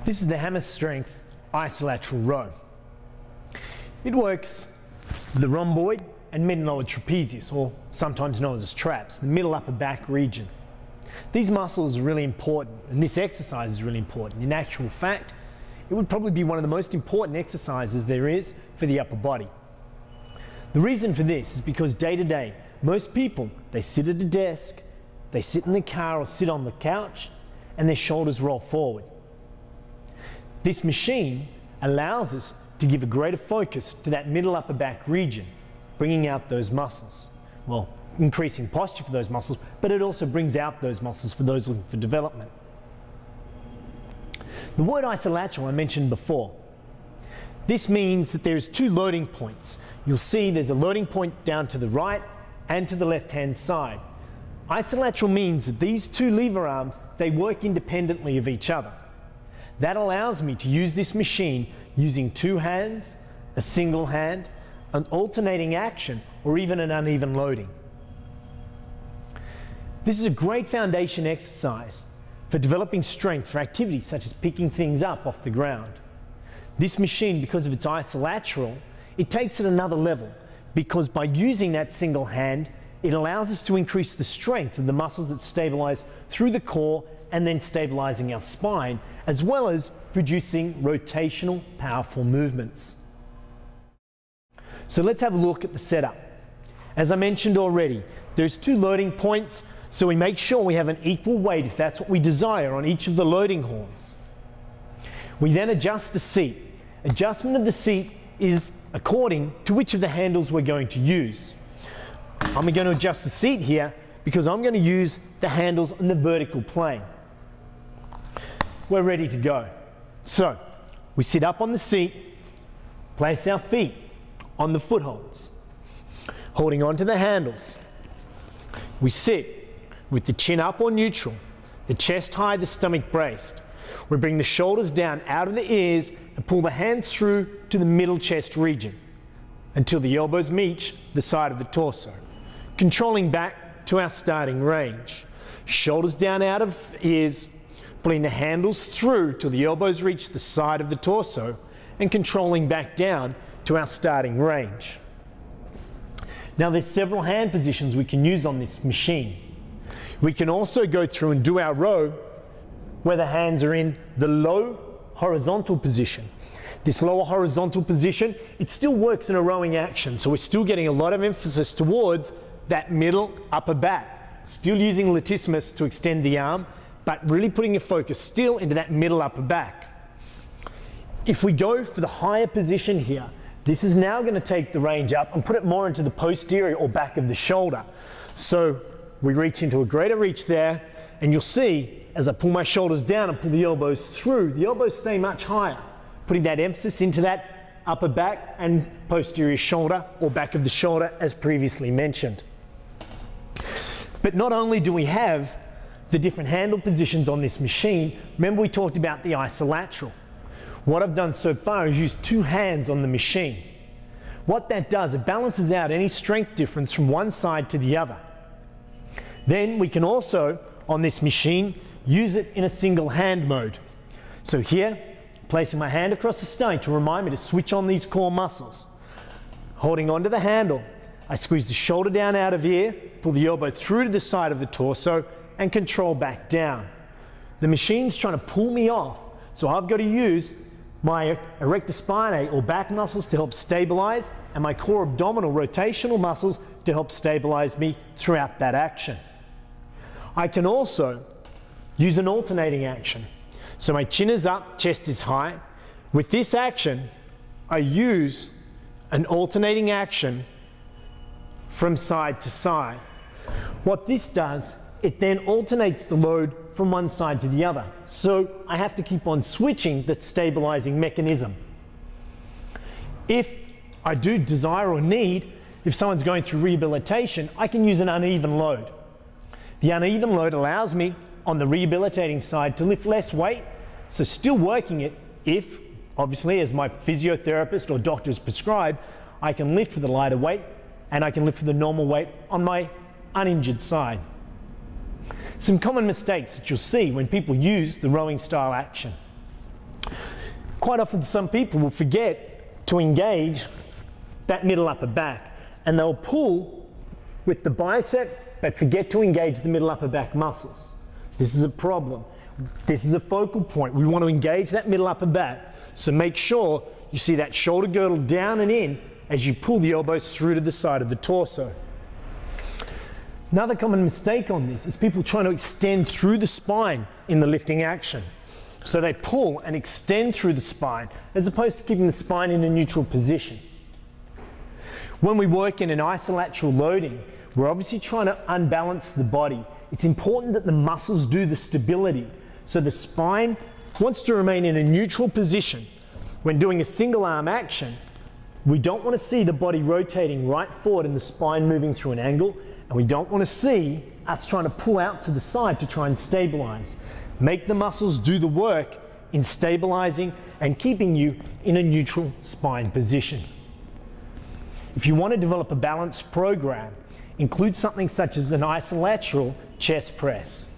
This is the hammer strength isolateral row. It works with the rhomboid and mid-lower trapezius, or sometimes known as traps, the middle upper back region. These muscles are really important, and this exercise is really important. In actual fact, it would probably be one of the most important exercises there is for the upper body. The reason for this is because day to day, most people, they sit at a desk, they sit in the car or sit on the couch, and their shoulders roll forward. This machine allows us to give a greater focus to that middle upper back region, bringing out those muscles. Well, increasing posture for those muscles, but it also brings out those muscles for those looking for development. The word isolateral I mentioned before. This means that there's two loading points. You'll see there's a loading point down to the right and to the left-hand side. Isolateral means that these two lever arms, they work independently of each other. That allows me to use this machine using two hands, a single hand, an alternating action, or even an uneven loading. This is a great foundation exercise for developing strength for activities such as picking things up off the ground. This machine, because of its isolateral, it takes it another level, because by using that single hand, it allows us to increase the strength of the muscles that stabilize through the core and then stabilizing our spine, as well as producing rotational, powerful movements. So let's have a look at the setup. As I mentioned already, there's two loading points, so we make sure we have an equal weight, if that's what we desire, on each of the loading horns. We then adjust the seat. Adjustment of the seat is according to which of the handles we're going to use. I'm going to adjust the seat here because I'm going to use the handles on the vertical plane. We're ready to go. So we sit up on the seat, place our feet on the footholds, holding on to the handles. We sit with the chin up or neutral, the chest high, the stomach braced. We bring the shoulders down out of the ears and pull the hands through to the middle chest region until the elbows meet the side of the torso, controlling back to our starting range. Shoulders down out of ears, pulling the handles through till the elbows reach the side of the torso and controlling back down to our starting range. Now there's several hand positions we can use on this machine. We can also go through and do our row where the hands are in the low horizontal position. This lower horizontal position, it still works in a rowing action, so we're still getting a lot of emphasis towards that middle upper back. Still using latissimus to extend the arm, but really putting a focus still into that middle upper back. If we go for the higher position here, this is now going to take the range up and put it more into the posterior or back of the shoulder. So we reach into a greater reach there, and you'll see as I pull my shoulders down and pull the elbows through, the elbows stay much higher, putting that emphasis into that upper back and posterior shoulder or back of the shoulder as previously mentioned. But not only do we have the different handle positions on this machine, remember we talked about the isolateral. What I've done so far is use two hands on the machine. What that does, it balances out any strength difference from one side to the other. Then we can also, on this machine, use it in a single hand mode. So here, placing my hand across the stomach to remind me to switch on these core muscles. Holding onto the handle, I squeeze the shoulder down out of ear, pull the elbow through to the side of the torso, and control back down. The machine's trying to pull me off, so I've got to use my erector spinae or back muscles to help stabilize and my core abdominal rotational muscles to help stabilize me throughout that action. I can also use an alternating action. So my chin is up, chest is high. With this action, I use an alternating action from side to side. What this does, it then alternates the load from one side to the other. So I have to keep on switching the stabilizing mechanism. If I do desire or need, if someone's going through rehabilitation, I can use an uneven load. The uneven load allows me on the rehabilitating side to lift less weight, so still working it if, obviously, as my physiotherapist or doctors prescribe, I can lift with a lighter weight and I can lift with a normal weight on my uninjured side. Some common mistakes that you'll see when people use the rowing style action. quite often some people will forget to engage that middle upper back, and they'll pull with the bicep but forget to engage the middle upper back muscles. This is a problem. This is a focal point. We want to engage that middle upper back, so make sure you see that shoulder girdle down and in as you pull the elbows through to the side of the torso. Another common mistake on this is people trying to extend through the spine in the lifting action. So they pull and extend through the spine as opposed to keeping the spine in a neutral position. When we work in an isolateral loading, we're obviously trying to unbalance the body. It's important that the muscles do the stability. So the spine wants to remain in a neutral position. When doing a single arm action, we don't want to see the body rotating right forward and the spine moving through an angle, and we don't want to see us trying to pull out to the side to try and stabilize. Make the muscles do the work in stabilizing and keeping you in a neutral spine position. If you want to develop a balanced program, include something such as an isolateral chest press.